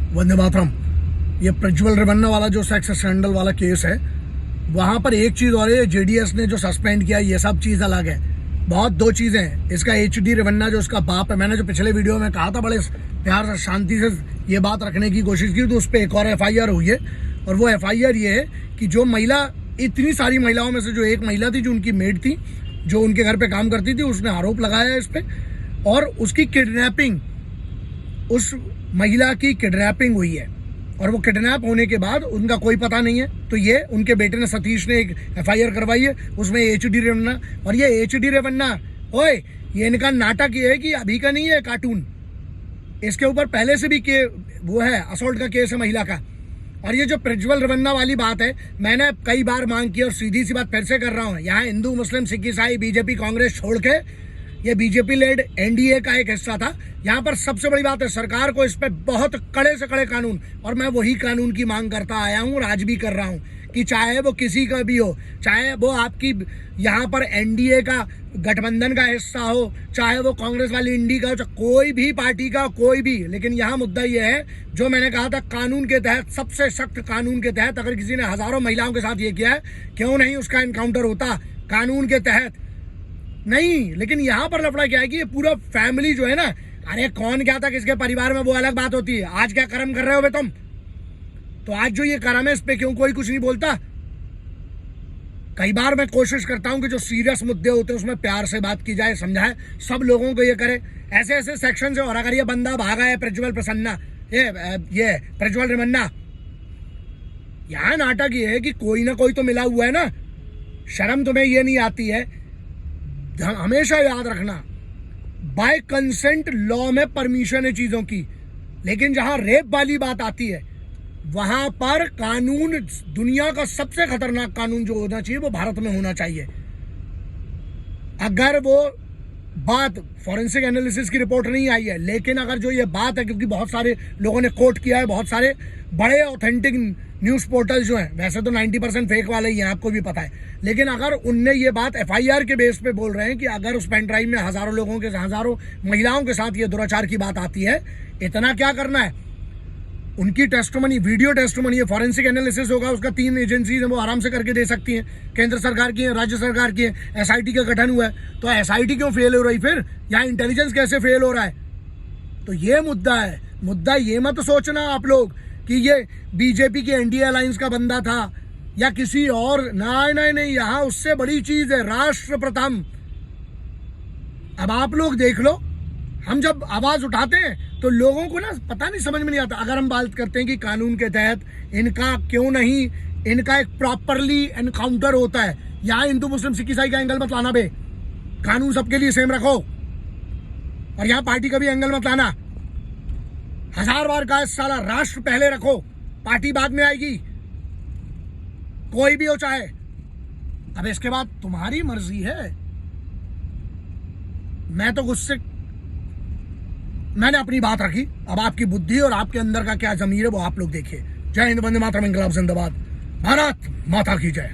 वंदे मातरम। ये प्रज्वल रेवन्ना वाला जो सेक्स स्कैंडल वाला केस है, वहां पर एक चीज और है, जेडीएस ने जो सस्पेंड किया ये सब चीज अलग है। बहुत दो चीजें हैं। इसका एचडी रेवन्ना जो उसका बाप है, मैंने जो पिछले वीडियो में कहा था, बड़े प्यार से शांति से ये बात रखने की कोशिश की, तो उस पर एक और एफआईआर हुई है। और वो एफआईआर ये है कि जो महिला, इतनी सारी महिलाओं में से जो एक महिला थी जो उनकी मेड थी, जो उनके घर पे काम करती थी, उसने आरोप लगाया है इस पे, और उसकी किडनैपिंग, उस महिला की किडनैपिंग हुई है। और वो किडनैप होने के बाद उनका कोई पता नहीं है, तो ये उनके बेटे ने, सतीश ने, एक एफआईआर करवाई है, उसमें एचडी रेवन्ना। और ये एचडी रेवन्ना, ओए, ये इनका नाटक ये है कि अभी का नहीं है कार्टून, इसके ऊपर पहले से भी वो है, असॉल्ट का केस है महिला का। और ये जो प्रज्वल रेवन्ना वाली बात है, मैंने कई बार मांग की और सीधी सी बात फिर से कर रहा हूँ, यहाँ हिंदू मुस्लिम सिख ईसाई बीजेपी कांग्रेस छोड़ के ये बीजेपी लेड एनडीए का एक हिस्सा था। यहाँ पर सबसे बड़ी बात है, सरकार को इस पे बहुत कड़े से कड़े कानून, और मैं वही कानून की मांग करता आया हूँ और आज भी कर रहा हूँ, कि चाहे वो किसी का भी हो, चाहे वो आपकी यहाँ पर एनडीए का गठबंधन का हिस्सा हो, चाहे वो कांग्रेस वाली इंडी का हो, चाहे कोई भी पार्टी का, कोई भी, लेकिन यहाँ मुद्दा ये है, जो मैंने कहा था, कानून के तहत, सबसे सख्त कानून के तहत, अगर किसी ने हजारों महिलाओं के साथ ये किया है, क्यों नहीं उसका एनकाउंटर होता कानून के तहत? नहीं, लेकिन यहाँ पर लफड़ा क्या है कि ये पूरा फैमिली जो है ना, अरे कौन क्या था किसके परिवार में, वो अलग बात होती है। आज क्या कर्म कर रहे हो बे तुम? तो आज जो ये कर्म है, इस पे क्यों कोई कुछ नहीं बोलता? कई बार मैं कोशिश करता हूं कि जो सीरियस मुद्दे होते हैं उसमें प्यार से बात की जाए, समझाए, सब लोगों को ये करे। ऐसे ऐसे सेक्शन से, और अगर ये बंदा भागा है, प्रज्वल प्रसन्ना, ये प्रज्वल रेवन्ना, यहाँ नाटक ये है कि कोई ना कोई तो मिला हुआ है ना। शर्म तुम्हें ये नहीं आती है? हमेशा याद रखना, बाय कंसेंट लॉ में परमिशन है चीजों की, लेकिन जहां रेप वाली बात आती है, वहां पर कानून, दुनिया का सबसे खतरनाक कानून जो होना चाहिए वो भारत में होना चाहिए। अगर वो बात, फॉरेंसिक एनालिसिस की रिपोर्ट नहीं आई है, लेकिन अगर जो ये बात है, क्योंकि बहुत सारे लोगों ने कोट किया है, बहुत सारे बड़े ऑथेंटिक न्यूज पोर्टल जो हैं, वैसे तो 90% फेक वाले ही हैं, आपको भी पता है, लेकिन अगर उनने ये बात एफआईआर के बेस पे बोल रहे हैं कि अगर उस पेन ड्राइव में हजारों लोगों के, हजारों महिलाओं के साथ ये दुराचार की बात आती है, इतना क्या करना है? उनकी टेस्टिमनी, वीडियो टेस्टिमनी है, फॉरेंसिक एनालिसिस होगा, उसका 3 एजेंसीज हैं, वो आराम से करके दे सकती हैं। केंद्र सरकार की है, राज्य सरकार की है, एसआईटी का गठन हुआ है, तो एसआईटी क्यों फेल हो रही फिर? यहाँ इंटेलिजेंस कैसे फेल हो रहा है? तो ये मुद्दा है। मुद्दा ये मत सोचना आप लोग कि ये बीजेपी की एनडीए अलायंस का बंदा था या किसी और, नहीं, यहाँ उससे बड़ी चीज है, राष्ट्र प्रथम। अब आप लोग देख लो, हम जब आवाज उठाते हैं तो लोगों को ना पता नहीं, समझ में नहीं आता। अगर हम बात करते हैं कि कानून के तहत इनका क्यों नहीं, इनका एक प्रॉपरली एनकाउंटर होता है, यहाँ हिंदू मुस्लिम सिख ईसाई का एंगल मत लाना बे, कानून सबके लिए सेम रखो, और यहाँ पार्टी का भी एंगल मत लाना। 1000 बार का साला राष्ट्र पहले रखो, पार्टी बाद में आएगी, कोई भी हो चाहे। अब इसके बाद तुम्हारी मर्जी है। मैं तो गुस्से, मैंने अपनी बात रखी, अब आपकी बुद्धि और आपके अंदर का क्या जमीर है वो आप लोग देखिए। जय हिंद, वंदे मातरम, इंकलाब जिंदाबाद, भारत माता की जय।